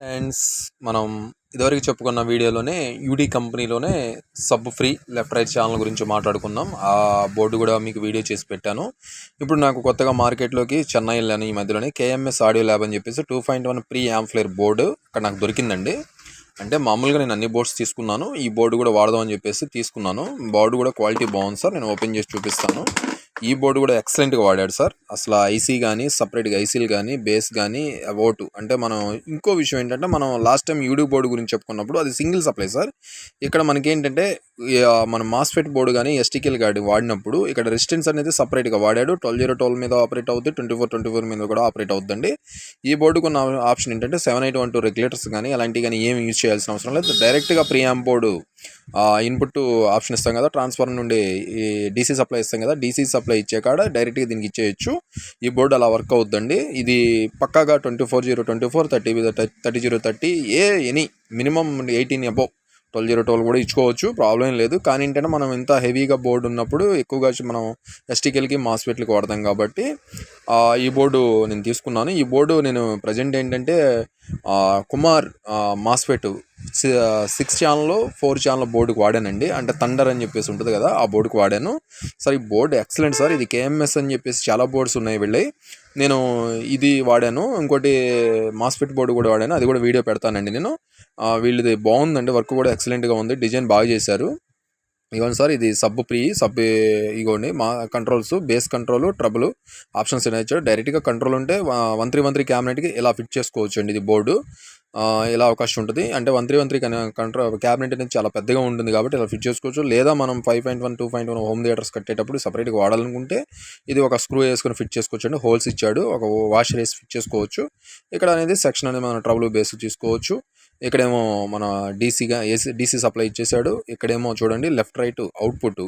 Friends, మనం ఇదివరకు చెప్పుకున్న వీడియోలోనే యూడీ కంపెనీలోనే sub free left right channel గురించి మాట్లాడుకున్నాం. ఆ బోర్డు కూడా మీకు వీడియో చేసి పెట్టాను. ఇప్పుడు నాకు కొత్తగా మార్కెట్లోకి చెన్నై వెళ్ళాను. ఈ మధ్యలోనే కేఎంఎస్ ఆడియో ల్యాబ్ అని చెప్పేసి 2.1 ప్రీ యాంప్లిఫైయర్ బోర్డు అక్కడ నాకు దొరికిందండి. అంటే మామూలుగా నేను అన్ని బోర్డ్స్ తీసుకున్నాను, ఈ బోర్డు కూడా వాడదాం అని చెప్పేసి తీసుకున్నాను. బోర్డు కూడా క్వాలిటీ బాగుంది సార్. నేను ఓపెన్ చేసి చూపిస్తాను. ఈ బోర్డు కూడా ఎక్సలెంట్గా వాడాడు సార్. అసలు ఐసీ కానీ సపరేట్గా ఐసీలు కానీ బేస్ కానీ ఓటు అంటే మనం ఇంకో విషయం ఏంటంటే, మనం లాస్ట్ టైం యూడీ బోర్డు గురించి చెప్పుకున్నప్పుడు అది సింగిల్ సప్లై సార్. ఇక్కడ మనకి ఏంటంటే మనం మాస్ఫెట్ బోర్డు కానీ ఎస్టీకేల్ గార్డు వాడినప్పుడు ఇక్కడ రెసిస్టెన్స్ అనేది సపరేట్గా వాడాడు. 12/012 మీద ఆపరేట్ అవుతుంది, 24/24 మీద కూడా ఆపరేట్ అవుతుందండి. ఈ బోర్డుకు ఉన్న ఆప్షన్ ఏంటంటే 7812 రెగ్యులేటర్స్ కానీ అలాంటివి కానీ ఏమి యూజ్ చేయాల్సిన అవసరం లేదు. డైరెక్ట్గా pre amp board input option ఇస్తాం కదా, ట్రాన్స్ఫార్మర్ నుండి ఈ డీసీ సప్లై ఇస్తాం కదా, డీసీ సప్లై ఇచ్చే కాడ డైరెక్ట్గా దీనికి ఇచ్చేయచ్చు. ఈ బోర్డు అలా వర్క్ అవుతుందండి. ఇది పక్కాగా 24/024 30/30 ఎనీ మినిమం 18 అబోవ్ 12/012 కూడా ఇచ్చుకోవచ్చు, ప్రాబ్లం లేదు. కానీ ఏంటంటే మనం ఇంత హెవీగా బోర్డు ఉన్నప్పుడు ఎక్కువగా మనం ఎస్టీకేల్కి మాస్ఫెట్లకి వాడతాం కాబట్టి ఈ బోర్డు నేను తీసుకున్నాను. ఈ బోర్డు నేను ప్రజెంట్ ఏంటంటే కుమార్ మాస్ఫెట్ 6 ఛానల్ 4 ఛానల్ బోర్డుకి వాడానండి. అంటే థండర్ అని చెప్పేసి ఉంటుంది కదా, ఆ బోర్డుకి వాడాను సార్. ఈ బోర్డు ఎక్సలెంట్ సార్. ఇది కేఎంఎస్ అని చెప్పేసి చాలా బోర్డ్స్ ఉన్నాయి వెళ్ళి, నేను ఇది వాడాను. ఇంకోటి మాస్ఫెట్ బోర్డు కూడా వాడాను, అది కూడా వీడియో పెడతానండి నేను. వీళ్ళది బాగుందండి, వర్క్ కూడా ఎక్సలెంట్గా ఉంది, డిజైన్ బాగా చేశారు. ఇవ్వండి సార్, ఇది సబ్ ఇగోండి మా controls, base control, trouble options ఏమైనా ఇచ్చాడు. డైరెక్ట్గా కంట్రోల్ ఉంటే 1313 క్యాబినెట్కి ఇలా ఫిట్ చేసుకోవచ్చు అండి. ఇది బోర్డు ఇలా అవకాశం ఉంటుంది. అంటే 1313 కంట్రోల్ క్యాబినెట్ అనేది చాలా పెద్దగా ఉంటుంది కాబట్టి ఇలా ఫిట్ చేసుకోవచ్చు. లేదా మనం 5.1 2.1 హోమ్ థియేటర్స్ కట్టేటప్పుడు సపరేట్గా వాడాలనుకుంటే ఇది ఒక స్క్రూ వేసుకొని ఫిట్ చేసుకోవచ్చు అండి. హోల్స్ ఇచ్చాడు, ఒక వాషర్ వేసి ఫిట్ చేసుకోవచ్చు. ఇక్కడ అనేది సెక్షన్ అనేది మనం ట్రబుల్ బేస్ తీసుకోవచ్చు. ఇక్కడేమో మన డీసీ సప్లై ఇచ్చేసాడు. ఇక్కడేమో చూడండి లెఫ్ట్ రైట్ అవుట్పుట్,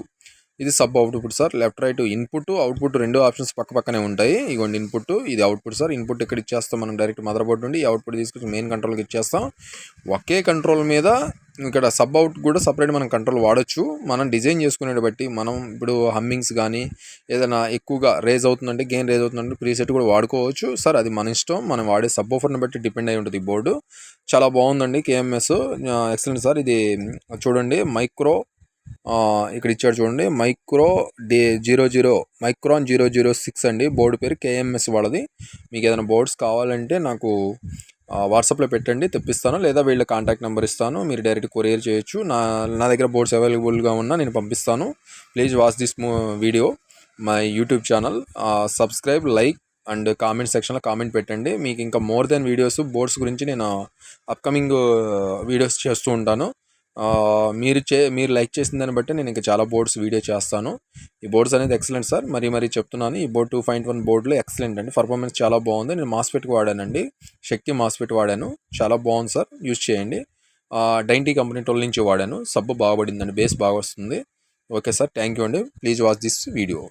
ఇది sub output sir. Left right input output రెండు ఆప్షన్స్ పక్కనే ఉంటాయి. ఇగోండి ఇన్పుట్, ఇది అవుట్పుట్ సార్. ఇన్పుట్ ఇక్కడ ఇచ్చేస్తాం మనం డైరెక్ట్ మదర్ బోర్డు నుండి. ఈ అవుట్పుట్ తీసుకొచ్చి మెయిన్ కంట్రోల్కి ఇచ్చేస్తాం. ఒకే కంట్రోల్ మీద ఇక్కడ సబ్ అవుట్ కూడా సపరేట్ మనం కంట్రోల్ వాడచ్చు. మనం డిజైన్ చేసుకునేది బట్టి మనం ఇప్పుడు హమ్మింగ్స్ కానీ ఏదైనా ఎక్కువగా రేజ్ అవుతుందంటే, గెయిన్ రేజ్ అవుతుందంటే ప్రీసెట్ కూడా వాడుకోవచ్చు సార్. అది మన ఇష్టం, మనం వాడే సబ్ ఆఫర్ని బట్టి డిపెండ్ అయి ఉంటుంది. ఈ బోర్డు చాలా బాగుందండి, కేఎంఎస్ ఎక్సలెంట్ సార్. ఇది చూడండి మైక్రో ఇక్కడ ఇచ్చాడు చూడండి, మైక్రాన్ 006 అండి బోర్డు పేరు. కేఎంఎస్ వాళ్ళది. మీకు ఏదైనా బోర్డ్స్ కావాలంటే నాకు వాట్సాప్లో పెట్టండి, తెప్పిస్తాను. లేదా వీళ్ళ కాంటాక్ట్ నెంబర్ ఇస్తాను, మీరు డైరెక్ట్ కొరియర్ చేయొచ్చు. నా దగ్గర బోర్డ్స్ అవైలబుల్గా ఉన్నా నేను పంపిస్తాను. Please watch this video my YouTube channel. Subscribe, like and comment సెక్షన్లో కామెంట్ పెట్టండి. మీకు ఇంకా మోర్ దెన్ వీడియోస్ బోర్డ్స్ గురించి నేను అప్కమింగ్ వీడియోస్ చేస్తూ ఉంటాను. మీరు లైక్ చేసిన దాన్ని బట్టి నేను ఇంకా చాలా బోర్డ్స్ వీడియో చేస్తాను. ఈ బోర్డ్స్ అనేది ఎక్సలెంట్ సార్, మరీ చెప్తున్నాను. ఈ బోర్డ్ 2.1 బోర్డులో ఎక్సలెంట్ అండి, పర్ఫార్మెన్స్ చాలా బాగుంది. నేను మాస్ఫెట్ వాడానండి, శక్తి మాస్ఫెట్ వాడాను, చాలా బాగుంది సార్. యూజ్ చేయండి. డైంటీ కంపెనీ 12 నుంచి వాడాను, సబ్బు బాగా పడిందండి, బేస్ బాగా వస్తుంది. ఓకే సార్, థ్యాంక్ యూ అండి. Please watch this video.